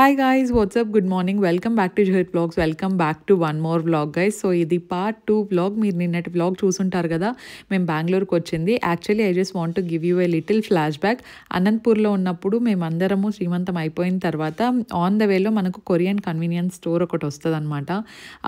Hi guys, what's up? Good morning. Welcome back to Johit Vlogs. Welcome back to one more vlog guys. So ఇది part 2 vlog. మీరు నిన్నటి vlog చూసుంటారు కదా, మేము బెంగళూరుకి వచ్చింది. Actually I just want to give you a little flash back. అనంతపూర్లో ఉన్నప్పుడు మేమందరము శ్రీమంతం అయిపోయిన తర్వాత ఆన్ ద వేలో మనకు కొరియన్ కన్వీనియన్స్ స్టోర్ ఒకటి వస్తుంది అనమాట.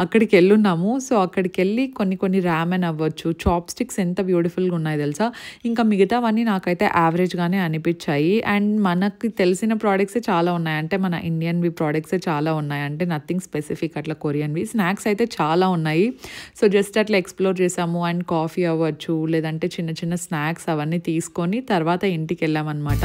అక్కడికి వెళ్ళున్నాము. సో అక్కడికి వెళ్ళి కొన్ని ర్యామెన్ అవ్వచ్చు, చాప్ స్టిక్స్ ఎంత బ్యూటిఫుల్గా ఉన్నాయి తెలుసా. ఇంకా మిగతావన్నీ నాకైతే యావరేజ్గానే అనిపించాయి. అండ్ మనకి తెలిసిన ప్రోడక్ట్సే చాలా ఉన్నాయి, అంటే మన ఇండియన్వి ప్రోడక్ట్సే చాలా ఉన్నాయి, అంటే నథింగ్ స్పెసిఫిక్ అట్లా కొరియన్వి. స్నాక్స్ అయితే చాలా ఉన్నాయి. సో జస్ట్ అట్లా ఎక్స్ప్లోర్ చేసాము. అండ్ కాఫీ అవ్వచ్చు, లేదంటే చిన్న చిన్న స్నాక్స్ అవన్నీ తీసుకొని తర్వాత ఇంటికి వెళ్ళామన్నమాట.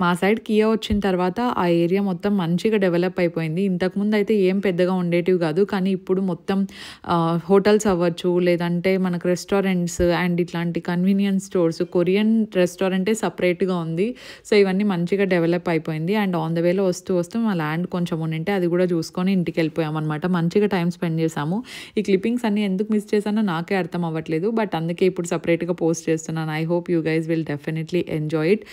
మా సైడ్ కియా వచ్చిన తర్వాత ఆ ఏరియా మొత్తం మంచిగా డెవలప్ అయిపోయింది. ఇంతకుముందు అయితే ఏం పెద్దగా ఉండేటివి కాదు, కానీ ఇప్పుడు మొత్తం హోటల్స్ అవ్వచ్చు, లేదంటే మనకు రెస్టారెంట్స్ అండ్ ఇట్లాంటి కన్వీనియన్స్ స్టోర్స్, కొరియన్ రెస్టారెంటే సపరేట్గా ఉంది. సో ఇవన్నీ మంచిగా డెవలప్ అయిపోయింది. అండ్ ఆన్ ద వేలో వస్తూ మా ల్యాండ్ కొంచెం ఉండింటే అది కూడా చూసుకొని ఇంటికి వెళ్ళిపోయామన్నమాట. మంచిగా టైం స్పెండ్ చేసాము. ఈ క్లిప్పింగ్స్ అన్నీ ఎందుకు మిస్ చేశానో నాకే అర్థం అవ్వట్లేదు, బట్ అందుకే ఇప్పుడు సపరేట్గా పోస్ట్ చేస్తున్నాను. I hope you guys will definitely enjoy it.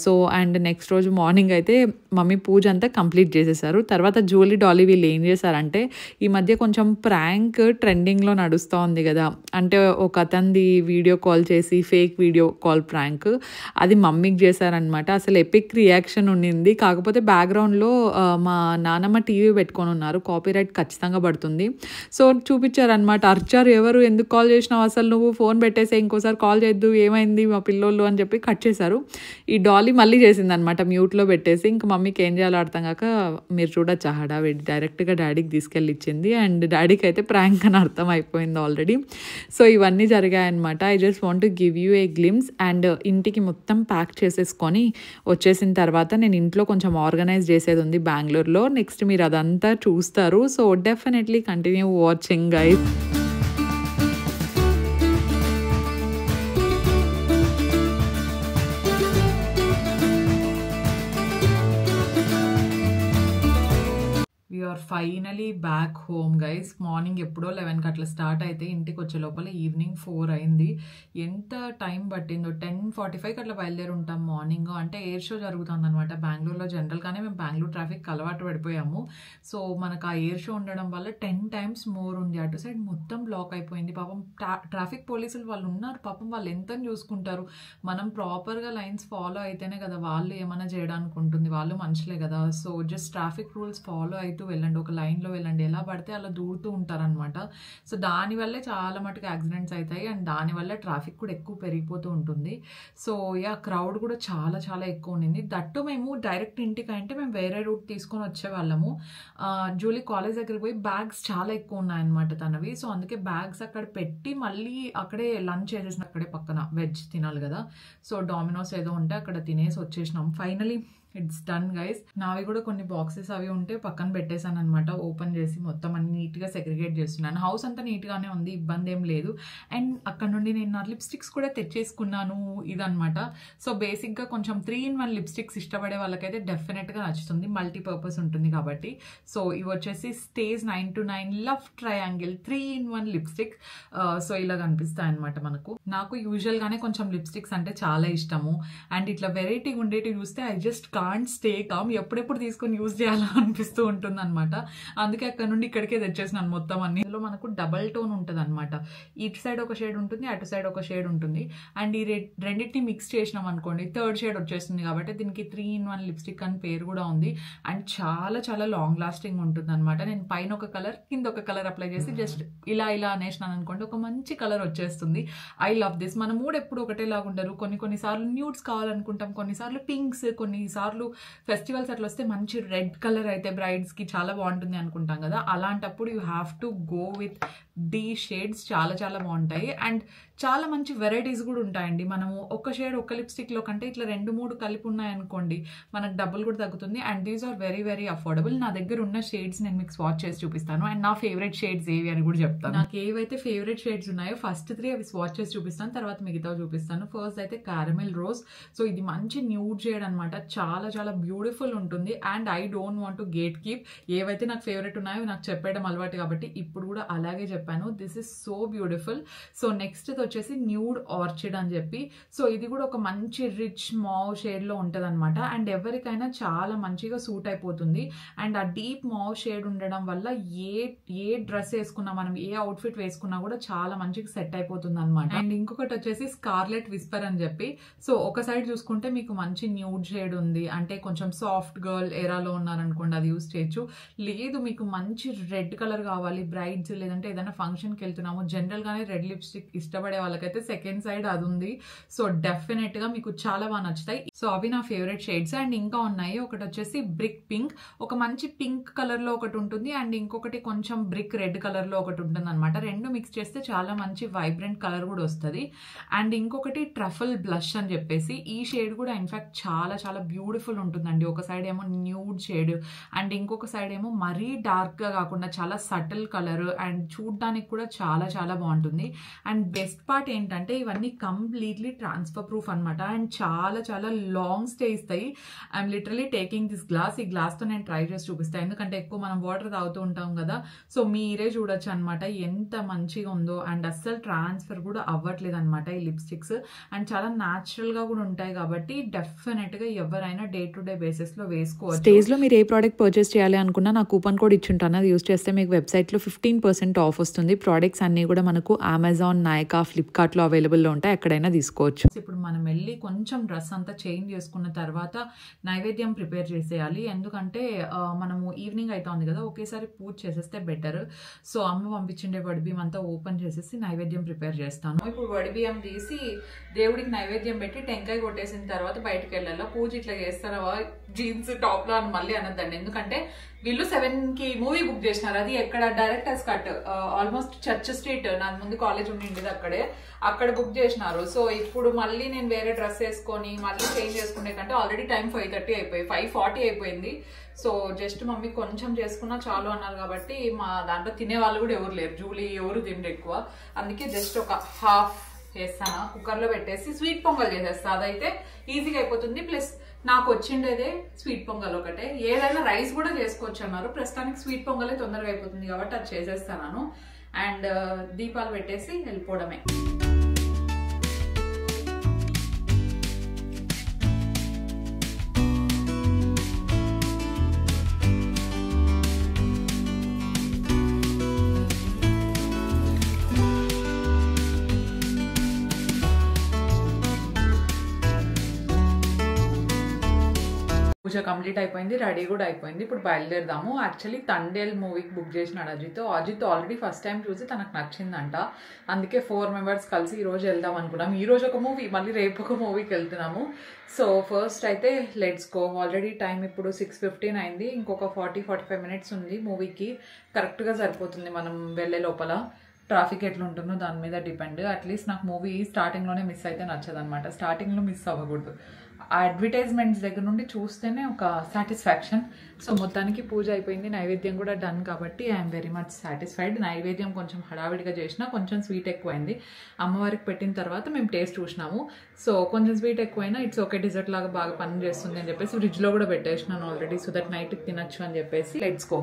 So and next రోజు మార్నింగ్ అయితే మమ్మీ పూజ అంతా కంప్లీట్ చేసేసారు. తర్వాత జూలీ డాలీ వీళ్ళు ఏం చేశారంటే, ఈ మధ్య కొంచెం ప్రాంక్ ట్రెండింగ్లో నడుస్తూ ఉంది కదా, అంటే ఒక అతనిది వీడియో కాల్ చేసి ఫేక్ వీడియో కాల్ ప్రాంక్, అది మమ్మీకి చేశారనమాట. అసలు ఎపిక్ రియాక్షన్ ఉండింది. కాకపోతే బ్యాక్గ్రౌండ్లో మా నానమ్మ టీవీ పెట్టుకొని ఉన్నారు, కాపీరైట్ ఖచ్చితంగా పడుతుంది. సో చూపించారనమాట, అర్చారు ఎవరు, ఎందుకు కాల్ చేసినావు, అసలు నువ్వు ఫోన్ పెట్టేసే, ఇంకోసారి కాల్ చేయొద్దు, ఏమైంది మా పిల్లోళ్ళు అని చెప్పి కట్ చేశారు. ఈ డాలీ మళ్ళీ చేసింది అనమాట, మ్యూట్లో పెట్టేసి. ఇంక మమ్మీకి ఏం చేయాలో అర్థం కాక, మీరు చూడొచ్చు ఆ హడావిడి, డైరెక్ట్గా డాడీకి తీసుకెళ్ళి ఇచ్చింది. అండ్ డాడీకి అయితే ప్రాంక్ అని అర్థం అయిపోయింది ఆల్రెడీ. సో ఇవన్నీ జరిగాయన్నమాట. I just want to give you a glimpse. And ఇంటికి మొత్తం ప్యాక్ చేసేసుకొని వచ్చేసిన తర్వాత నేను ఇంట్లో కొంచెం ఆర్గనైజ్ చేసేది ఉంది బెంగళూరులో. నెక్స్ట్ మీరు అదంతా చూస్తారు. So definitely continue watching guys. We're finally back home guys. Morning ఎప్పుడో 11కి అట్లా స్టార్ట్ అయితే ఇంటికి వచ్చే లోపల ఈవినింగ్ 4 అయింది. ఎంత టైం పట్టిందో, 10:45కి అట్లా బయలుదేరి ఉంటాం మార్నింగ్. అంటే ఎయిర్ షో జరుగుతుంది అనమాట బెంగళూరులో. జనరల్గానే మేము బెంగళూరు ట్రాఫిక్ అలవాటు పడిపోయాము. సో మనకు ఆ ఎయిర్ షో ఉండడం వల్ల 10 times మోర్ ఉంది. అటు సైడ్ మొత్తం బ్లాక్ అయిపోయింది. పాపం ట్రాఫిక్ పోలీసులు వాళ్ళు ఉన్నారు, పాపం వాళ్ళు ఎంత చూసుకుంటారు. మనం ప్రాపర్గా లైన్స్ ఫాలో అయితేనే కదా వాళ్ళు ఏమైనా చేయడానికి ఉంటుంది, వాళ్ళు మనుషులే కదా. So just traffic rules follow అయితే వెళ్ళండి, ఒక లైన్లో వెళ్ళండి, ఎలా పడితే అలా దూరుతూ ఉంటారనమాట. సో దానివల్లే చాలా మటుకు యాక్సిడెంట్స్ అవుతాయి. అండ్ దానివల్ల ట్రాఫిక్ కూడా ఎక్కువ పెరిగిపోతూ ఉంటుంది. సో క్రౌడ్ కూడా చాలా చాలా ఎక్కువ ఉండింది. దట్టు మేము డైరెక్ట్ ఇంటికి అంటే మేము వేరే రూట్ తీసుకొని వచ్చేవాళ్ళము. జూలీ కాలేజ్ దగ్గరికి పోయి బ్యాగ్స్ చాలా ఎక్కువ ఉన్నాయన్నమాట తనవి. సో అందుకే బ్యాగ్స్ అక్కడ పెట్టి మళ్ళీ అక్కడే లంచ్ చేసేసిన, అక్కడే పక్కన వెజ్ తినాలి కదా. సో డామినోస్ ఏదో ఉంటే అక్కడ తినేసి వచ్చేసినాం. Finally it's done guys. నావి కూడా కొన్ని బాక్సెస్ అవి ఉంటే పక్కన పెట్టేశాను అనమాట. ఓపెన్ చేసి మొత్తం అన్ని నీట్గా సెగ్రిగేట్ చేస్తున్నాను. హౌస్ అంతా నీట్గానే ఉంది, ఇబ్బంది ఏం లేదు. అండ్ అక్కడ నుండి నేను నా లిప్స్టిక్స్ కూడా తెచ్చేసుకున్నాను ఇదనమాట. సో బేసిక్గా కొంచెం 3-in-1 లిప్స్టిక్స్ ఇష్టపడే వాళ్ళకైతే డెఫినెట్గా నచ్చుతుంది, మల్టీపర్పస్ ఉంటుంది కాబట్టి. సో ఇవి వచ్చేసి stage 9 to 9 love triangle 3-in-1 lipstick. So ఇలా కనిపిస్తాయి అనమాట మనకు. నాకు యూజువల్గానే కొంచెం లిప్స్టిక్స్ అంటే చాలా ఇష్టము. అండ్ ఇట్లా వెరైటీ ఉండేటివి చూస్తే I just can't stay calm, ఎప్పుడెప్పుడు తీసుకొని యూజ్ చేయాలా అనిపిస్తూ ఉంటుంది అనమాట. అందుకే అక్కడ నుండి ఇక్కడికే తెచ్చేసినాను మొత్తం అన్ని. ఇందులో మనకు డబల్ టోన్ ఉంటుంది అనమాట. ఇటు సైడ్ ఒక షేడ్ ఉంటుంది, అటు సైడ్ ఒక షేడ్ ఉంటుంది. అండ్ ఈ రెండింటిని మిక్స్ చేసినాం అనుకోండి, థర్డ్ షేడ్ వచ్చేస్తుంది. కాబట్టి దీనికి 3-in-1 లిప్స్టిక్ అని పేరు కూడా ఉంది. అండ్ చాలా చాలా లాంగ్ లాస్టింగ్ ఉంటుంది అనమాట. నేను పైన ఒక కలర్, కింద ఒక కలర్ అప్లై చేసి జస్ట్ ఇలా అనేసినాను అనుకోండి, ఒక మంచి కలర్ వచ్చేస్తుంది. I love this. మన మూడ్ ఎప్పుడు ఒకటేలాగా ఉండరు. కొన్నిసార్లు న్యూడ్స్ కావాలనుకుంటాం, కొన్నిసార్లు పింక్స్, కొన్నిసార్లు కొన్నిసార్లు ఫెస్టివల్స్ అట్లా వస్తే మంచి రెడ్ కలర్ అయితే బ్రైడ్స్కి చాలా బాగుంటుంది అనుకుంటాం కదా, అలాంటప్పుడు you have to go with the shades. చాలా చాలా బాగుంటాయి అండ్ చాలా మంచి వెరైటీస్ కూడా ఉంటాయండి. మనము ఒక షేడ్ ఒక లిప్స్టిక్లో కంటే ఇట్లా 2-3 కలిపి ఉన్నాయనుకోండి మనకు డబ్బులు కూడా తగ్గుతుంది. And these are very very affordable. నా దగ్గర ఉన్న షేడ్స్ నేను మీకు స్వాచ్ చేసి చూపిస్తాను అండ్ నా ఫేవరెట్ షేడ్స్ ఏవి అని కూడా చెప్తాను. నాకు ఏవైతే ఫేవరెట్ షేడ్స్ ఉన్నాయో ఫస్ట్ 3 అవి స్వాచ్ చేసి చూపిస్తాను, తర్వాత మిగతా చూపిస్తాను. ఫస్ట్ అయితే క్యారమెల్ రోజ్. సో ఇది మంచి న్యూడ్ షేడ్ అనమాట, చాలా చాలా బ్యూటిఫుల్ ఉంటుంది. And I don't want to gate keep, ఏవైతే నాకు ఫేవరెట్ ఉన్నాయో నాకు చెప్పేయడం అలవాటు కాబట్టి ఇప్పుడు కూడా అలాగే చెప్పాను. This is so beautiful. So next వచ్చేసి న్యూడ్ ఆర్చిడ్ అని చెప్పి, సో ఇది కూడా ఒక మంచి రిచ్ మావ్ షేడ్ లో ఉంటది అనమాట. అండ్ ఎవరికైనా చాలా మంచిగా సూట్ అయిపోతుంది. అండ్ ఆ డీప్ మావ్ షేడ్ ఉండడం వల్ల ఏ డ్రెస్ వేసుకున్నా, మనం ఏ అవుట్ఫిట్ వేసుకున్నా కూడా చాలా మంచిగా సెట్ అయిపోతుంది అనమాట. అండ్ ఇంకొకటి వచ్చేసి స్కార్లెట్ విస్పర్ అని చెప్పి, సో ఒక సైడ్ చూసుకుంటే మీకు మంచి న్యూడ్ షేడ్ ఉంది అంటే కొంచెం సాఫ్ట్ గర్ల్ ఎరాలో ఉన్నారనుకోండి అది యూస్ చేయొచ్చు. లేదు మీకు మంచి రెడ్ కలర్ కావాలి బ్రైడ్స్, లేదంటే ఏదైనా ఫంక్షన్కి వెళ్తున్నాము, జనరల్ గానే రెడ్ లిప్స్టిక్ ఇష్టపడే వాళ్ళకైతే సెకండ్ సైడ్ అది ఉంది. సో డెఫినెట్ గా మీకు చాలా బాగా నచ్చుతాయి. సో అవి నా ఫేవరెట్ షేడ్స్. అండ్ ఇంకా ఉన్నాయి, ఒకటి వచ్చేసి బ్రిక్ పింక్, ఒక మంచి పింక్ కలర్ లో ఒకటి ఉంటుంది అండ్ ఇంకొకటి కొంచెం బ్రిక్ రెడ్ కలర్ లో ఒకటి ఉంటుంది అనమాట. రెండు మిక్స్ చేస్తే చాలా మంచి వైబ్రెంట్ కలర్ కూడా వస్తుంది. అండ్ ఇంకొకటి ట్రఫల్ బ్లష్ అని చెప్పేసి, ఈ షేడ్ కూడా ఇన్ఫాక్ట్ చాలా చాలా బ్యూటిఫుల్ ఉంటుందండి. ఒక సైడ్ ఏమో న్యూడ్ షేడ్ అండ్ ఇంకొక సైడ్ ఏమో మరీ డార్క్ గా కాకుండా చాలా సటిల్ కలర్ అండ్ చూడడానికి కూడా చాలా చాలా బాగుంటుంది. అండ్ బెస్ట్ పార్ట్ ఏంటంటే ఇవన్నీ కంప్లీట్లీ ట్రాన్స్ఫర్ ప్రూఫ్ అనమాట అండ్ చాలా చాలా లాంగ్ స్టే ఇస్తాయి. I'm literally taking this glass, ఈ గ్లాస్ తో నేను ట్రై చేసి చూపిస్తాను ఎందుకంటే ఎక్కువ మనం వాటర్ తాగుతూ ఉంటాం కదా. సో మీరే చూడొచ్చు అనమాట ఎంత మంచిగా ఉందో. అండ్ అస్సలు ట్రాన్స్ఫర్ కూడా అవ్వట్లేదు అనమాట ఈ లిప్స్టిక్స్. అండ్ చాలా న్యాచురల్ గా కూడా ఉంటాయి కాబట్టి డెఫినెట్ గా ఎవరైనా డే టు డే బేసిస్ లో వేసుకోవచ్చు. స్టేజ్ లో మీరు ఏ ప్రోడక్ట్ పర్చేస్ చేయాలి అనుకున్నా నా కూపన్ కోడ్ ఇచ్చుంటాను, అది యూస్ చేస్తే మీకు వెబ్సైట్ లో 15% ఆఫ్ వస్తుంది. ప్రోడక్ట్స్ అన్ని కూడా మనకు అమెజాన్, నైకా, ఫ్లిప్కార్ట్ లో అవైలబుల్ లో ఉంటాయి, ఎక్కడైనా తీసుకోవచ్చు. ఇప్పుడు మనం వెళ్ళి కొంచెం డ్రెస్ అంతా చేంజ్ చేసుకున్న తర్వాత నైవేద్యం ప్రిపేర్ చేసేయాలి. ఎందుకంటే మనము ఈవినింగ్ అవుతుంది కదా, ఒకేసారి పూజ చేసేస్తే బెటర్. సో అమ్మ పంపించిండే వడిబియ్యం అంతా ఓపెన్ చేసేసి నైవేద్యం ప్రిపేర్ చేస్తాను. ఇప్పుడు వడిబియ్యం తీసి దేవుడికి నైవేద్యం పెట్టి టెంకాయ కొట్టేసిన తర్వాత బయటకు వెళ్ళాలి. పూజ ఇట్లా చేస్తారా జీన్స్ టాప్ లో అని మళ్ళీ అనద్దండి, ఎందుకంటే వీళ్ళు 7కి మూవీ బుక్ చేసినారు. అది ఎక్కడ directors cut, almost church street, నాకు ముందు కాలేజ్ ఉండింది అక్కడ బుక్ చేసినారు. సో ఇప్పుడు మళ్ళీ నేను వేరే డ్రెస్ వేసుకొని మళ్ళీ చేంజ్ చేసుకునే కంటే ఆల్రెడీ టైం 5:30 అయిపోయి 5:40 అయిపోయింది. సో జస్ట్ మమ్మీ కొంచెం చేసుకున్నా చాలు అన్నారు కాబట్టి మా దాంట్లో తినే వాళ్ళు కూడా ఎవరు లేరు, జూలీ ఎవరు తిండి ఎక్కువ, అందుకే జస్ట్ ఒక హాఫ్ వేస్తాను కుక్కర్లో పెట్టేసి స్వీట్ పొంగల్ చేసేస్తా. అదైతే ఈజీగా అయిపోతుంది. ప్లస్ నాకు వచ్చిండేదే స్వీట్ పొంగల్ ఒకటే, ఏదైనా రైస్ కూడా చేసుకోవచ్చు అన్నారు. ప్రస్తుతానికి స్వీట్ పొంగలే తొందరగా అయిపోతుంది కాబట్టి అది చేసేస్తాను. అండ్ దీపాలు పెట్టేసి వెళ్ళిపోవడమే. పూజ కంప్లీట్ అయిపోయింది, రెడీ కూడా అయిపోయింది. ఇప్పుడు బయలుదేరదాము. యాక్చువల్లీ తండేల్ మూవీకి బుక్ చేసినాడు అజిత్ ఆల్రెడీ ఫస్ట్ టైం చూసి తనకు నచ్చిందంట, అందుకే 4 మెంబర్స్ కలిసి ఈ రోజు వెళ్దాం అనుకున్నాం. ఈ రోజు ఒక మూవీ, మళ్ళీ రేపు ఒక మూవీకి వెళ్తున్నాము. సో ఫస్ట్ అయితే లెట్స్ గో. ఆల్రెడీ టైం ఇప్పుడు 6:15 అయింది, ఇంకొక 40-45 మినిట్స్ ఉంది మూవీకి. కరెక్ట్గా సరిపోతుంది మనం వెళ్ళే లోపల. ట్రాఫిక్ ఎట్లా ఉంటుందో దాని మీద డిపెండ్. అట్లీస్ట్ నాకు మూవీ స్టార్టింగ్లోనే మిస్ అయితే నచ్చదనమాట, స్టార్టింగ్లో మిస్ అవ్వకూడదు. ఆ అడ్వర్టైజ్మెంట్స్ దగ్గర నుండి చూస్తేనే ఒక సాటిస్ఫాక్షన్. సో మొత్తానికి పూజ అయిపోయింది, నైవేద్యం కూడా డన్ కాబట్టి ఐఎమ్ వెరీ మచ్ సాటిస్ఫైడ్. నైవేద్యం కొంచెం హడావిడిగా చేసినా కొంచెం స్వీట్ ఎక్కువైంది. అమ్మవారికి పెట్టిన తర్వాత మేము టేస్ట్ చూసినాము. సో కొంచెం స్వీట్ ఎక్కువైనా ఇట్స్ ఓకే, డిజర్ట్ లాగా బాగా పని చేస్తుంది అని చెప్పేసి ఫ్రిడ్జ్లో కూడా పెట్టేసినాను ఆల్రెడీ, సో దట్ నైట్కి తినచ్చు అని చెప్పేసి. Let's go.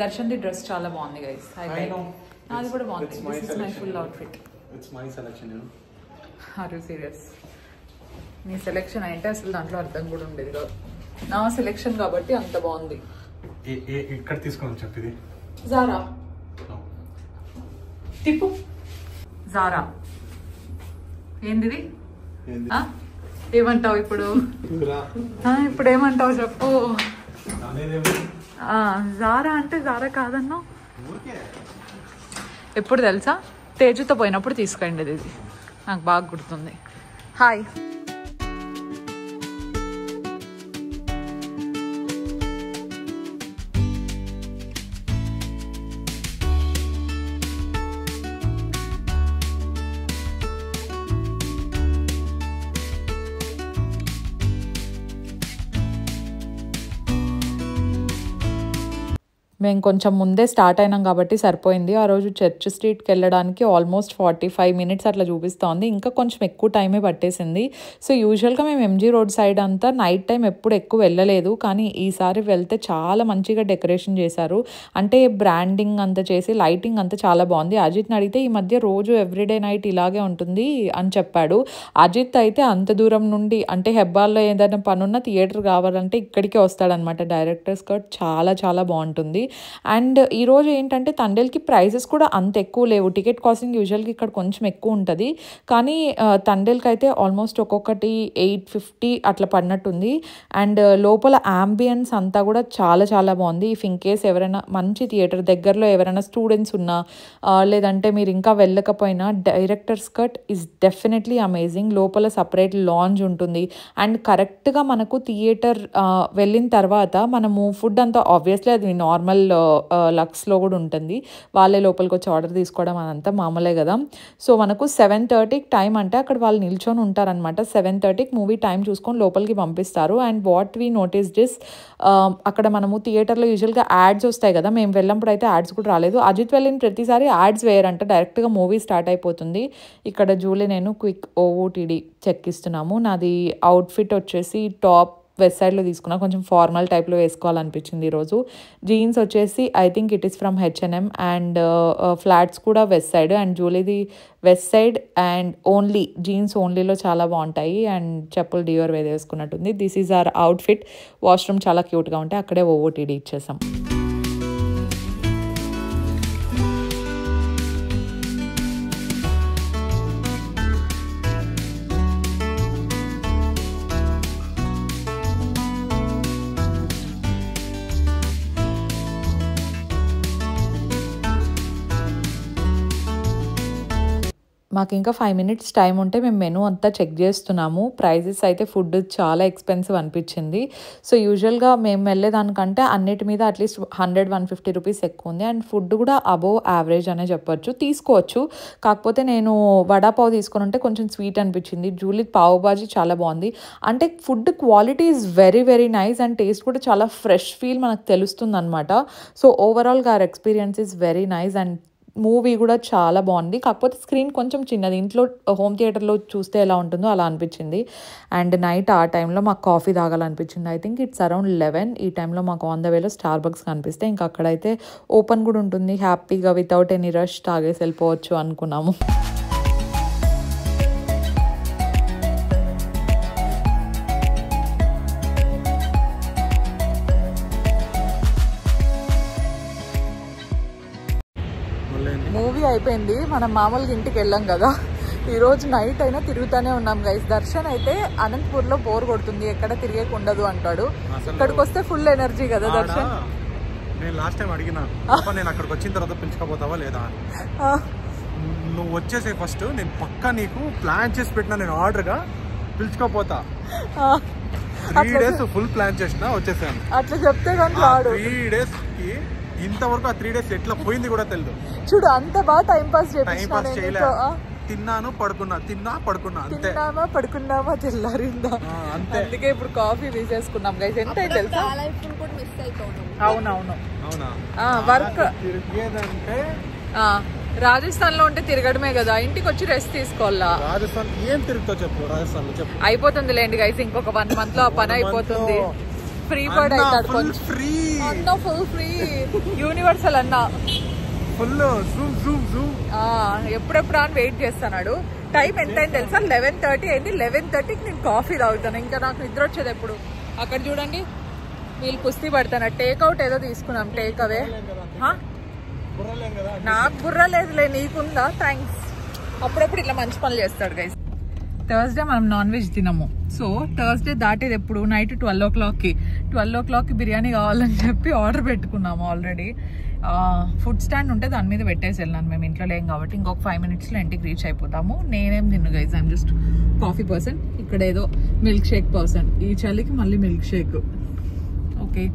దర్శన్ది డ్రెస్ చాలా బాగుంది గైస్. నాది కూడా బాగుంది. This is my full outfit. It's my selection. Are you serious? నీ సెలెక్షన్ అంటే అసలు దాంట్లో అర్థం కూడా ఉండేది కాదు. నా సెలెక్షన్ కాబట్టి అంత బాగుంది. ఇక్కడ తీసుకొని చెప్పింది జారా తిప్పు. జారా ఏంటిది? ఏమంటావు ఇప్పుడు? ఇప్పుడు ఏమంటావు చెప్పు. జారా అంటే జారా కాదన్నా. ఎప్పుడు తెలుసా, తేజుతో పోయినప్పుడు తీసుకోండి ఇది, నాకు బాగా గుర్తుంది. హాయ్. మేము కొంచెం ముందే స్టార్ట్ అయినాం కాబట్టి సరిపోయింది. ఆ రోజు చర్చ్ స్ట్రీట్కి వెళ్ళడానికి ఆల్మోస్ట్ 45 minutes అట్లా చూపిస్తోంది. ఇంకా కొంచెం ఎక్కువ టైమే పట్టేసింది. సో యూజువల్గా మేము ఎంజీ రోడ్ సైడ్ అంతా నైట్ టైం ఎప్పుడు ఎక్కువ వెళ్ళలేదు, కానీ ఈసారి వెళ్తే చాలా మంచిగా డెకరేషన్ చేశారు. అంటే బ్రాండింగ్ అంతా చేసి లైటింగ్ అంతా చాలా బాగుంది. అజిత్ని అడిగితే ఈ మధ్య రోజు ఎవ్రీడే నైట్ ఇలాగే ఉంటుంది అని చెప్పాడు. అజిత్ అయితే అంత దూరం నుండి, అంటే హెబ్బాల్లో ఏదైనా పనున్నా థియేటర్ కావాలంటే ఇక్కడికే వస్తాడనమాట. డైరెక్టర్స్ కట్ చాలా చాలా బాగుంటుంది. అండ్ ఈరోజు ఏంటంటే తండేల్కి ప్రైజెస్ కూడా అంత ఎక్కువ లేవు. టికెట్ కాస్టింగ్ యూజువల్గా ఇక్కడ కొంచెం ఎక్కువ ఉంటుంది, కానీ తండేల్కి అయితే ఆల్మోస్ట్ ఒక్కొక్కటి 850 అట్లా పడినట్టుంది. అండ్ లోపల యాంబియన్స్ అంతా కూడా చాలా చాలా బాగుంది. ఇఫ్ ఇన్ కేస్ ఎవరైనా మంచి థియేటర్ దగ్గరలో ఎవరైనా స్టూడెంట్స్ ఉన్నా, లేదంటే మీరు ఇంకా వెళ్ళకపోయినా, director's cut is definitely amazing. లోపల సపరేట్ లాంజ్ ఉంటుంది. అండ్ కరెక్ట్గా మనకు థియేటర్ వెళ్ళిన తర్వాత మనము ఫుడ్ అంతా ఆబ్వియస్లీ అది నార్మల్ లక్స్లో కూడా ఉంటుంది, వాళ్ళే లోపలికి వచ్చి ఆర్డర్ తీసుకోవడం అదంతా మామూలే కదా. సో మనకు 7:30కి టైం అంటే అక్కడ వాళ్ళు నిల్చొని ఉంటారనమాట. 7:30కి మూవీ టైం చూసుకొని లోపలికి పంపిస్తారు. And what we notice this, అక్కడ మనము థియేటర్లో యూజువల్గా యాడ్స్ వస్తాయి కదా, మేము వెళ్ళినప్పుడు అయితే యాడ్స్ కూడా రాలేదు. అజిత్ వెళ్ళిన ప్రతిసారి యాడ్స్ వేయరంట, డైరెక్ట్గా మూవీ స్టార్ట్ అయిపోతుంది. ఇక్కడ జూలీ నేను క్విక్ OOTD చెక్ ఇస్తున్నాము. నాది అవుట్ఫిట్ వచ్చేసి టాప్ వెస్ట్ సైడ్లో తీసుకున్నా, కొంచెం ఫార్మల్ టైప్లో వేసుకోవాలనిపించింది ఈరోజు. జీన్స్ వచ్చేసి I think it is from H&M, and flats కూడా వెస్ట్ సైడ్. అండ్ జూలీది Westside and Only jeans ఓన్లీలో చాలా బాగుంటాయి. అండ్ చెప్పులు డియోర్ వేసుకున్నట్టుంది. This is our outfit. Washroom చాలా క్యూట్గా ఉంటాయి, అక్కడే OOTD ఇచ్చేసాం. మాకు ఇంకా 5 minutes టైం ఉంటే మేము మెనూ అంతా చెక్ చేస్తున్నాము. ప్రైజెస్ అయితే ఫుడ్ చాలా ఎక్స్పెన్సివ్ అనిపించింది. సో యూజువల్గా మేము వెళ్ళేదానికంటే అన్నిటి మీద అట్లీస్ట్ 100-150 రూపీస్ ఎక్కువ ఉంది. అండ్ ఫుడ్ కూడా అబోవ్ యావరేజ్ అనే చెప్పొచ్చు, తీసుకోవచ్చు. కాకపోతే నేను వడాపావ్ తీసుకొని ఉంటే కొంచెం స్వీట్ అనిపించింది. జూలీ పావ్ బాజీ చాలా బాగుంది. అంటే food quality is very very nice and taste కూడా చాలా ఫ్రెష్ ఫీల్ మనకు తెలుస్తుంది అనమాట. సో ఓవరాల్గా our experience is very nice. And movie కూడా చాలా బాగుంది. కాకపోతే స్క్రీన్ కొంచెం చిన్నది, ఇంట్లో హోమ్ థియేటర్లో చూస్తే ఎలా ఉంటుందో అలా అనిపించింది. అండ్ నైట్ ఆ టైంలో మాకు కాఫీ తాగాలనిపించింది. I think it's around 11. ఈ టైంలో మాకు ఆన్ ద వేలో స్టార్బక్స్ కనిపిస్తే ఇంకా అక్కడైతే ఓపెన్ కూడా ఉంటుంది, హ్యాపీగా వితౌట్ ఎనీ రష్ తాగేసి వెళ్ళిపోవచ్చు అనుకున్నాము. మూవీ అయిపోయింది, మనం మామూలుగా ఇంటికి వెళ్ళాం కదా. ఈరోజు నైట్ అయినా తిరుగుతూనే ఉన్నాం గైస్. దర్శన్ అయితే అనంతపూర్లో బోర్ కొడుతుంది, ఎక్కడ తిరిగేకుండదు అంటాడు. ఇక్కడికి వస్తే ఫుల్ ఎనర్జీ కదా దర్శన్. నేను లాస్ట్ టైం అడిగినా, నేను అక్కడికి వచ్చిన తర్వాత పిలుచుకోపోతావా లేదా, నువ్వు వచ్చేసే ఫస్ట్ నేను పక్కా నీకు ప్లాన్ చేసి పెట్టినా, నేను ఆర్డర్గా పిలుచుకోపోతా. 3 days ఫుల్ ప్లాన్ చేసినా వచ్చేసాను. అట్లా చెప్తే కానీ 3 days కి ఇంతవరకు ఆ 3 days ఎట్లా పోయింది కూడా తెలియదు. చూడు అంత బాగా టైం పాస్ చేయలేదు. తిన్నాను, పడుకున్నా, తిన్నా పడుకున్నా, తిన్నామా పడుకున్నామా తెల్లారిందా. అందుకే ఇప్పుడు కాఫీ తీసేసుకున్నాం గైస్. ఎంత తెలుసా? అవునవును. వర్క్ తిరిగేదంటే రాజస్థాన్ లో ఉంటే తిరగడమే కదా, ఇంటికి వచ్చి రెస్ట్ తీసుకోవాలా. రాజస్థాన్ ఏం తిరుగుతావు చెప్పు, రాజస్థాన్ లో చెప్పు. అయిపోతుంది లేండి గైస్, ఇంకొక 1 month లో ఆ పని అయిపోతుంది. ఫ్రీ బర్డ్ అవుతాడు, కొంచెం ఫ్రీ అన్న, ఫుల్ ఫ్రీ యూనివర్సల్ అన్న, ఫుల్ జూమ్ జూమ్ జూమ్. ఎప్పుడెప్పుడు అని వెయిట్ చేస్తున్నాడు. టైం ఎంత అయింది తెలుసా? 11:30 అయింది. 11:30కి నేను కాఫీ తాగుతాను. ఇంకా నాకు నిద్ర వచ్చేది ఎప్పుడు. అక్కడ చూడండి వీళ్ళు కుస్తీ పడతాను. టేక్అవుట్ ఏదో తీసుకున్నాం, టేక్ అవే. నాకు బుర్ర లేదులే, నీకుందా? థ్యాంక్స్. అప్పుడప్పుడు ఇట్లా మంచి పనులు చేస్తాడు గైస్. థర్స్డే మనం నాన్ వెజ్ తినము. సో థర్స్డే దాటేది ఎప్పుడు నైట్ 12 o'clockకి 12 o'clockకి బిర్యానీ కావాలని చెప్పి ఆర్డర్ పెట్టుకున్నాము ఆల్రెడీ. ఫుడ్ స్టాండ్ ఉంటే దాని మీద పెట్టేసి వెళ్ళాను. మేము ఇంట్లో లేం కాబట్టి ఇంకొక 5 minutesలో ఇంటికి రీచ్ అయిపోతాము. నేనేం తిన్ను guys, I'm just coffee person. ఇక్కడ ఏదో మిల్క్ షేక్ పర్సన్. ఈ చలికి మళ్ళీ మిల్క్ షేక్. ఓకే,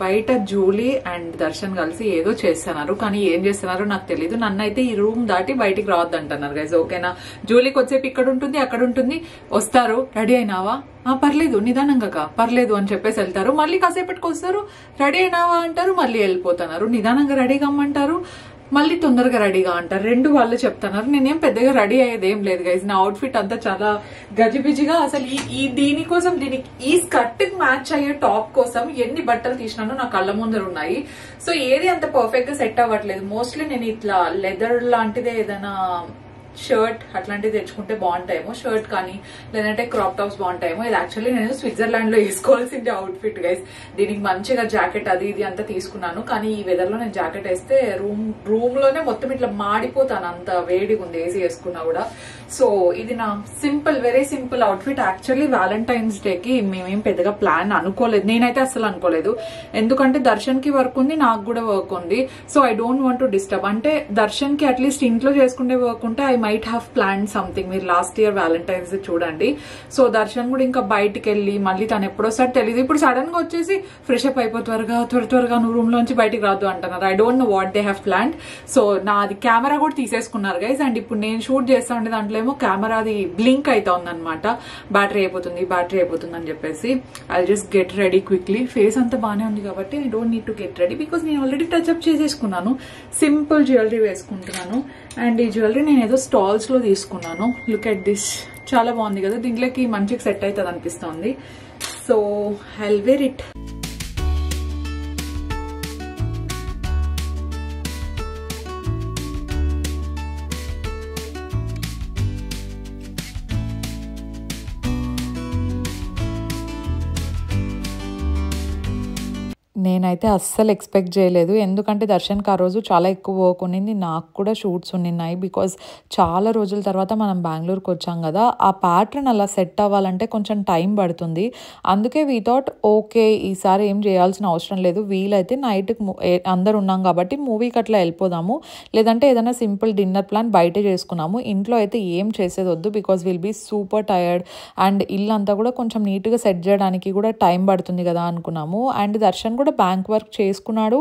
బయట జూలీ అండ్ దర్శన్ కలిసి ఏదో చేస్తున్నారు, కానీ ఏం చేస్తున్నారో నాకు తెలీదు. నన్ను అయితే ఈ రూమ్ దాటి బయటికి రావద్దు అంటున్నారు గైజ్. ఓకేనా, జూలీకి వచ్చేపు ఇక్కడ ఉంటుంది, అక్కడ ఉంటుంది. వస్తారు, రెడీ అయినావా, పర్లేదు నిదానంగా పర్లేదు అని చెప్పేసి వెళ్తారు. మళ్ళీ కాసేపటికి వస్తారు, రెడీ అయినావా అంటారు, మళ్ళీ వెళ్ళిపోతున్నారు. నిదానంగా రెడీగా అమ్మంటారు, మళ్ళీ తొందరగా రెడీగా అంటారు. రెండు వాళ్ళు చెప్తున్నారు. నేనేం పెద్దగా రెడీ అయ్యేది ఏం లేదు గైజ్. నా అవుట్ఫిట్ అంతా చాలా గజిబిజిగా. అసలు ఈ దీనికోసం ఈ స్కర్ట్ కి మ్యాచ్ అయ్యే టాప్ కోసం ఎన్ని బట్టలు తీసినానో నా కళ్ళ ముందర ఉన్నాయి. సో ఏది అంత పర్ఫెక్ట్ గా సెట్ అవ్వట్లేదు. మోస్ట్లీ నేను ఇట్లా లెదర్ లాంటిదే ఏదైనా షర్ట్ అట్లాంటివి తెచ్చుకుంటే బాగుంటాయేమో, షర్ట్ కానీ లేదంటే క్రాప్ టాప్స్ బాగుంటాయేమో. ఇది యాక్చువల్లీ నేను స్విట్జర్లాండ్ లో వేసుకోవాల్సిందే అవుట్ఫిట్ గైస్. దీనికి మంచిగా జాకెట్ అది ఇది అంతా తీసుకున్నాను, కానీ ఈ వెదర్ లో నేను జాకెట్ వేస్తే రూమ్ లోనే మొత్తం ఇట్లా మాడిపోతాను, అంత వేడిగా ఉంది ఏసీ వేసుకున్నా కూడా. సో ఇది నా simple, very simple outfit. Actually Valentine's day కి మేమేం పెద్దగా ప్లాన్ అనుకోలేదు, నేనైతే అసలు అనుకోలేదు. ఎందుకంటే దర్శన్ కి వర్క్ ఉంది, నాకు కూడా వర్క్ ఉంది. So I don't want to disturb. అంటే దర్శన్ కి అట్లీస్ట్ ఇంట్లో చేసుకుంటే వర్క్ ఉంటే I might have plan something. మీరు లాస్ట్ ఇయర్ వ్యాలంటైన్స్ డే చూడండి. సో దర్శన్ కూడా ఇంకా బయటికి వెళ్ళి మళ్ళీ తను ఎప్పుడోసారి తెలియదు. ఇప్పుడు సడన్ గా వచ్చేసి ఫ్రెష్ అప్ అయిపో, త్వరగా నువ్వు రూమ్ లోంచి బయటికి రాదు అంటున్నారు. I don't know what they have plan. So నాది కెమెరా కూడా తీసేసుకున్నారు గైస్. అండ్ ఇప్పుడు నేను షూట్ చేస్తా ఉండే దాంట్లో ఏమో కెమెరాది బ్లింక్ అవుతా ఉందన్నమాట. బ్యాటరీ అయిపోతుంది అని చెప్పేసి I just get ready quickly. Face అంతా బాగానే ఉంది కాబట్టి I don't need to get ready, because నేను ఆల్రెడీ టచ్అప్ చేసేసుకున్నాను. సింపుల్ జ్యువెలరీ వేసుకుంటున్నాను. అండ్ ఈ జ్యువెలరీ నేను ఏదో స్టాల్స్ లో తీసుకున్నాను. లుక్ ఎట్ దిస్, చాలా బాగుంది కదా, దీంట్లోకి మంచిగా సెట్ అవుతుంది అనిపిస్తుంది. So I'll wear it. నేనైతే అస్సలు ఎక్స్పెక్ట్ చేయలేదు, ఎందుకంటే దర్శన్కి ఆ రోజు చాలా ఎక్కువ వర్క్ ఉన్నింది, నాకు కూడా షూట్స్ ఉన్నాయి. బికాజ్ చాలా రోజుల తర్వాత మనం బెంగళూరుకి వచ్చాం కదా, ఆ ప్యాటర్న్ అలా సెట్ అవ్వాలంటే కొంచెం టైం పడుతుంది. అందుకే వీ థాట్ ఓకే ఈసారి ఏం చేయాల్సిన అవసరం లేదు, వీలైతే నైట్కి అందరు ఉన్నాం కాబట్టి మూవీకి అట్లా వెళ్ళిపోదాము, లేదంటే ఏదైనా సింపుల్ డిన్నర్ ప్లాన్ బయటే చేసుకున్నాము. ఇంట్లో అయితే ఏం చేసేది వద్దు, because will be super tired. And ఇల్లంతా కూడా కొంచెం నీట్గా సెట్ చేయడానికి కూడా టైం పడుతుంది కదా అనుకున్నాము. అండ్ దర్శన్ కూడా బ్యాంక్ వర్క్ చేసుకున్నాడు.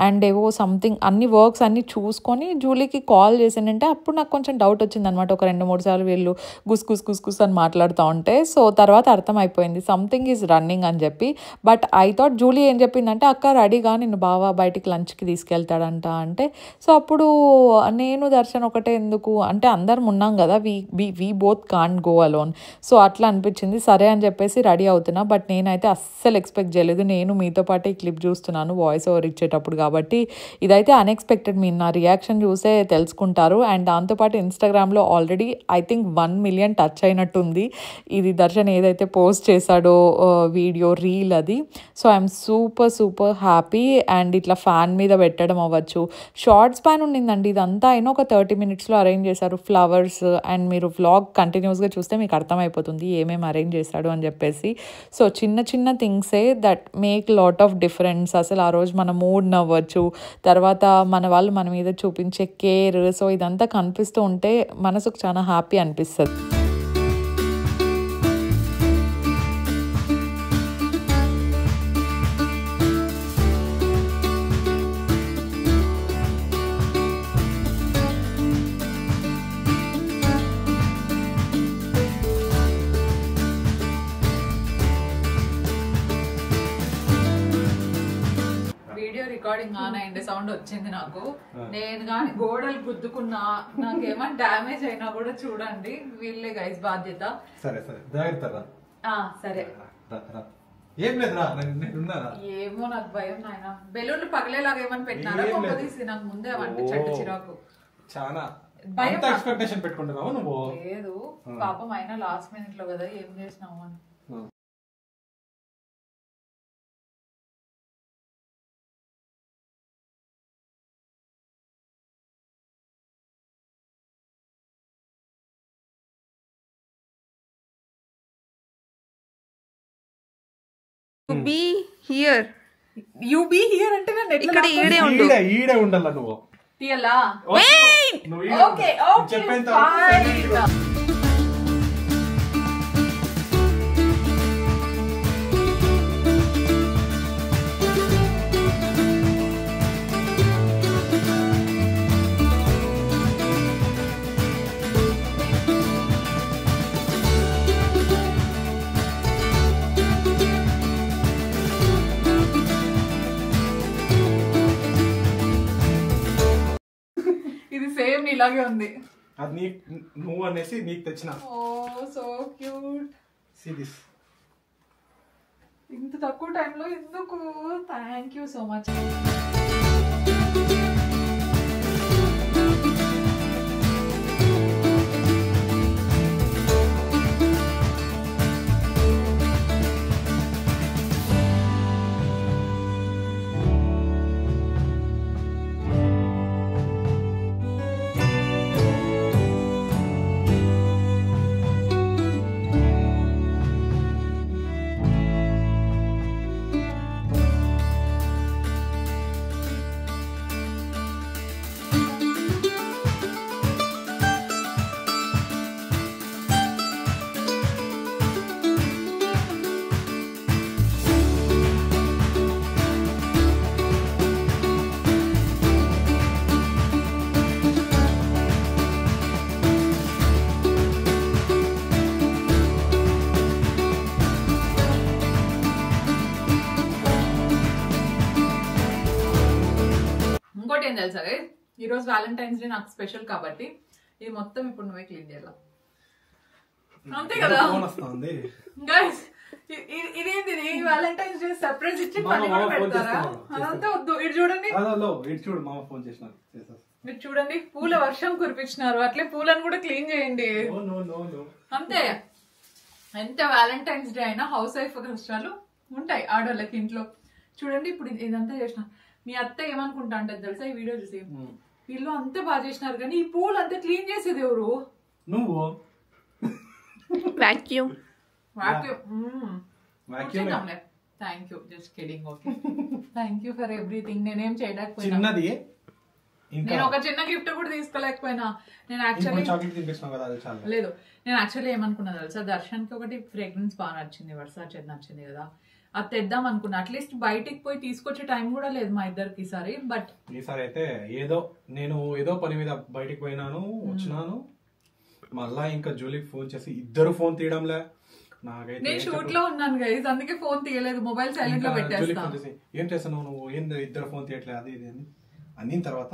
అండ్ ఏవో సంథింగ్ అన్ని వర్క్స్ అన్ని చూసుకొని జూలీకి కాల్ చేసానంటే అప్పుడు నాకు కొంచెం డౌట్ వచ్చింది అనమాట. ఒక 2-3 సార్లు వీళ్ళు గుస్ అని మాట్లాడుతూ ఉంటే. సో తర్వాత అర్థమైపోయింది సంథింగ్ ఈజ్ రన్నింగ్ అని చెప్పి. బట్ ఐ థాట్ జూలీ ఏం చెప్పిందంటే అక్క రెడీగా నిన్ను బావ బయటికి లంచ్కి తీసుకెళ్తాడంట అంటే. సో అప్పుడు నేను దర్శన్ ఒకటే ఎందుకు అంటే అందరం ఉన్నాం కదా, we both can't go alone. So అట్లా అనిపించింది, సరే అని చెప్పేసి రెడీ అవుతున్నా. బట్ నేనైతే అస్సలు ఎక్స్పెక్ట్ చేయలేదు. నేను మీతో పాటు ఈ క్లిప్ చూస్తున్నాను వాయిస్ ఓవర్ ఇచ్చేటప్పుడు కాబట్టి ఇదైతే అన్ఎక్స్పెక్టెడ్. మీరు నా రియాక్షన్ చూసే తెలుసుకుంటారు. అండ్ దాంతోపాటు ఇన్స్టాగ్రామ్లో already I think 1 million touch అయినట్టుంది ఇది దర్శన్ ఏదైతే పోస్ట్ చేశాడో వీడియో రీల్ అది. So I'm super happy. And ఇట్లా ఫ్యాన్ మీద పెట్టడం అవ్వచ్చు, షార్ట్స్ ప్యాన్ ఉండిందండి, ఇదంతా అయినా ఒక 30 minutesలో అరేంజ్ చేశారు. ఫ్లవర్స్ అండ్ మీరు వ్లాగ్ కంటిన్యూస్గా చూస్తే మీకు అర్థమైపోతుంది ఏమేమి అరేంజ్ చేశాడు అని చెప్పేసి. సో చిన్న థింగ్సే that make lot of difference. అసలు ఆ రోజు మన మూడ్ నవ్వచ్చు, తర్వాత మన వాళ్ళు మన మీద చూపించే కేర్. సో ఇదంతా కనిపిస్తూ ఉంటే మనసుకు చాలా హ్యాపీ అనిపిస్తుంది. రికార్డింగ్ ఆన్ అయింది, సౌండ్ వచ్చింది నాకు. నేను కానీ గోడలు గుద్దుకున్నా, నాకేమైనా డ్యామేజ్ అయినా కూడా చూడండి, వీళ్ళే గైస్ బాధ్యత. సరే సరే జాగ్రత్త. సరే ఏం లేదురా, నేను ఉన్నారా? ఏమో నాకు భయం నాయన. బెలూన్లు పగలేలాగా ఏమని పెట్టినారా? కొంపదీసి నాకు ముందే అవంటే చెట్టు చిరాకు. చాలా అంత ఎక్స్పెక్టేషన్ పెట్టుకుంటున్నావు నువ్వు? లేదు పాపం అయినా లాస్ట్ మినిట్ లో కదా ఏం చేసినావు అని. Be here you be here అంటే నేను ఇక్కడ ఈడే ఉండు. ఈడే ఉండాల నువ్వు. తీయలా? నువ్వు ఓకే ఓకే చెప్పేంత ఇది సేమ్ ఇలాగే ఉంది. అది నువ్వు అనేసి నీకు తెచ్చిన. Oh so cute. See this. ఇంత తక్కువ టైంలో ఎందుకు? Thank you so much. ఇంకోటి ఏం తెలుసా, ఈ రోజు వ్యాలంటైన్స్ డే నాకు స్పెషల్ కాబట్టి ఇది మొత్తం ఇప్పుడు నువ్వే క్లీన్ చేయాలి. అంతే కదా గైస్? ఇదేంటి వ్యాలంటైన్స్ డే సర్ప్రైజ్ ఇచ్చి పని కూడా పెడతారా? అదంతా వద్దు. ఇటు చూడండి, చూడు మామ ఫోన్ చేసిన. ఇటు చూడండి, పూల వర్షం కురిపించినారు. అట్లే పూలను కూడా క్లీన్ చేయండి. అంతే. ఎంత వ్యాలంటైన్స్ డే అయినా హౌస్ వైఫ్ కష్టాలు ఉంటాయి ఆడవాళ్ళకి ఇంట్లో. చూడండి ఇప్పుడు ఇదంతా చేసిన. మీ అత్త ఏమనుకుంటా అంటే తెలుసా ఈ వీడియో చూసి, వీళ్ళు అంతా బాగా చేసినారు కానీ ఈ పూలు అంతా క్లీన్ చేసేది ఎవరు? నువ్వు. Vacuum. Thank you. Just kidding. Okay thank you for everything. నేనేం చేయలేకపోయినా. నేను ఒక చిన్న గిఫ్ట్ కూడా తీసుకోలేకపోయినా. నేను యాక్చువల్లీ లేదు, నేను యాక్చువల్లీ ఏమనుకున్నా తెలుసా, దర్శన్కి ఒకటి ఫ్రేగ్రెన్స్ బాగా నచ్చింది, వర్సాచె నచ్చింది కదా, అది తెద్దాం అనుకున్నా. అట్లీస్ట్ బయటికి పోయి తీసుకొచ్చే టైం కూడా లేదు మా ఇద్దరికి ఈసారి. బట్ ఈసారి అయితే నేను ఏదో పని మీద బయటికి పోయినాను, వచ్చినాను. మళ్ళా ఇంకా జూలీకి ఫోన్ చేసి ఇద్దరు ఫోన్ తీయడంలే. నాకైతే నేను షూట్ లో ఉన్నాను గైస్, అందుకే ఫోన్ తీయలేదు. మొబైల్ సైలెంట్ లో పెట్టేస్తాను. ఏం చేస్తున్నావు నువ్వు? ఏం ఇద్దరు ఫోన్ తీయట్లేదు అది ఇది అని అన్న తర్వాత,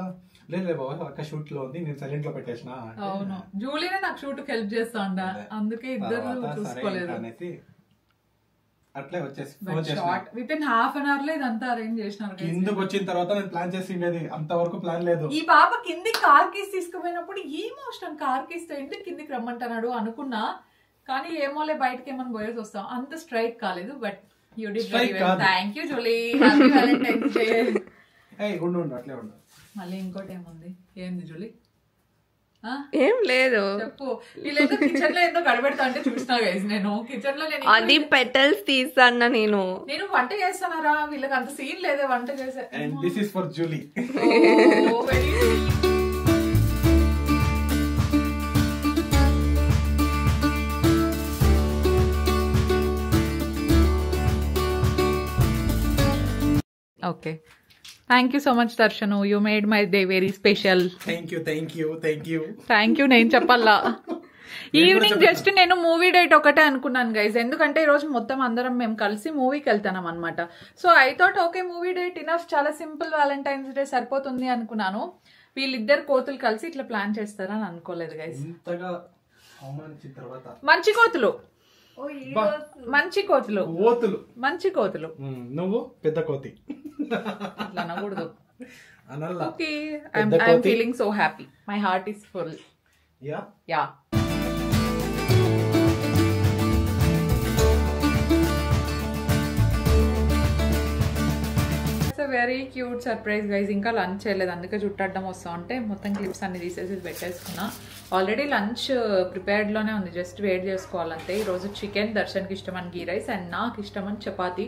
లేదు బాబా అక్క షూట్ లో ఉంది, నేను సైలెంట్ లో పెట్టేసిన. అవును, జూలీనే నాకు షూట్ కి హెల్ప్ చేస్తా ఉండ, అందుకే ఇద్దరు చూసుకోలేదు అనేసి అట్లే వచ్చేసి with in half an hour లో ఇదంతా అరేంజ్ చేసినారు. కిందకి వచ్చిన తర్వాత నేను ప్లాన్ చేసి ఉండేది, అంతవరకు ప్లాన్ లేదు. ఈ పాప కింది కార్ కీస్ తీసుకుపోయినప్పుడు ఏం అవసరం కార్ కీస్ తో ఎందుకు కిందికి రమ్మంటున్నాడు అనుకున్నా. కానీ ఏమోలే బయటకి ఏమని పోయేసి వస్తాం, అంత స్ట్రైక్ కాలేదు. But you did very well. Thank you Julie. Happy Valentine's day. అట్లే ఉండు. మళ్ళీ ఇంకోటి ఏముంది? ఏంది జూలీ? ఏం లేదు చెప్పు. వీళ్ళేదో కిచెన్ లో ఏదో గడబెడతా అంటే చూసినా గైస్, నేను కిచెన్ లో అది పెటల్స్ తీసాను. నేను వంట చేస్తానారా? వీళ్ళకి అంత సీన్ లేదే వంట చేసే. And this is for Julie. Okay thank you so much Darshan. You made my day very special. Thank you. నేను చెప్పాలా? ఈవినింగ్ జస్ట్ నేను మూవీ డేట్ ఒకటే అనుకున్నాను గైజ్, ఎందుకంటే ఈ రోజు మొత్తం అందరం మేము కలిసి మూవీకి వెళ్తాం అనమాట. So I thought okay movie date enough, చాలా సింపుల్ వ్యాలంటైన్స్ డే సరిపోతుంది అనుకున్నాను. వీళ్ళిద్దరు కోతులు కలిసి ఇట్లా ప్లాన్ చేస్తారని అనుకోలేదు గైజ్. మంచి కోతులు మంచి కోతులు కోతులు మంచి కోతులు. నువ్వు పెద్ద కోతి అట్లా అనకూడదు. అనల్లా. Okay, I'm feeling so happy. My heart is full. Yeah. Very cute surprise guys. ఇంకా లంచ్ చేయలేదు, అందుకే చుట్టడ్డం వస్తా ఉంటే మొత్తం క్లిప్స్ అన్ని తీసేసి పెట్టేసుకున్నా. ఆల్రెడీ లంచ్ ప్రిపేర్డ్లోనే ఉంది, జస్ట్ వెయిట్ చేసుకోవాలంటే. ఈరోజు చికెన్, దర్శన్కి ఇష్టమని గీ రైస్ అండ్ నాకు ఇష్టమని చపాతీ.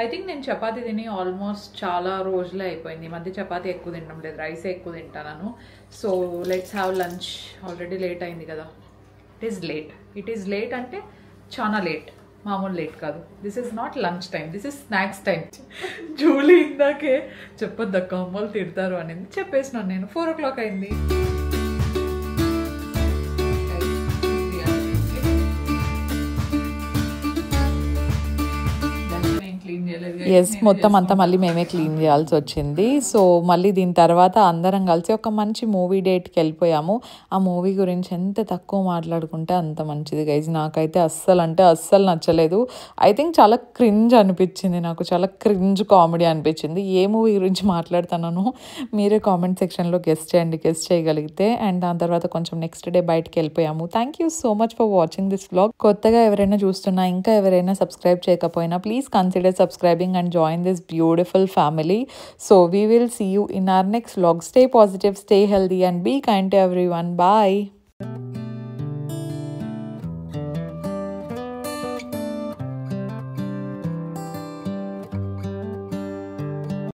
ఐ థింక్ నేను చపాతీ తిని ఆల్మోస్ట్ చాలా రోజులే అయిపోయింది. ఈ మధ్య చపాతీ ఎక్కువ తినడం లేదు, రైసే ఎక్కువ తింటాను. So let's have lunch. Already late అయింది కదా. ఇట్ ఈస్ లేట్ అంటే చాలా లేట్, మామూలు లేట్ కాదు. This is not lunch time, this is snacks time. Julie ఇందాకే చెప్పొద్దక్క అమ్మలు తిడతారు అనేది చెప్పేసినాను నేను. 4 o'clock అయింది. ఎస్, మొత్తం అంతా మళ్ళీ మేమే క్లీన్ చేయాల్సి వచ్చింది. సో మళ్ళీ దీని తర్వాత అందరం కలిసి ఒక మంచి మూవీ డేట్కి వెళ్ళిపోయాము. ఆ మూవీ గురించి ఎంత తక్కువ మాట్లాడుకుంటే అంత మంచిది గైజ్. నాకైతే అస్సలు నచ్చలేదు. ఐ థింక్ చాలా క్రింజ్ అనిపించింది నాకు, చాలా క్రింజ్ కామెడీ అనిపించింది. ఏ మూవీ గురించి మాట్లాడుతున్నానో మీరే కామెంట్ సెక్షన్లో గెస్ట్ చేయగలిగితే. అండ్ దాని తర్వాత కొంచెం నెక్స్ట్ డే బయటకు వెళ్ళిపోయాము. Thank you so much for watching this vlog. కొత్తగా ఎవరైనా చూస్తున్నా, ఇంకా ఎవరైనా సబ్స్క్రైబ్ చేయకపోయినా please consider subscribing and join this beautiful family. So we will see you in our next vlog. Stay positive, stay healthy and be kind to everyone. Bye.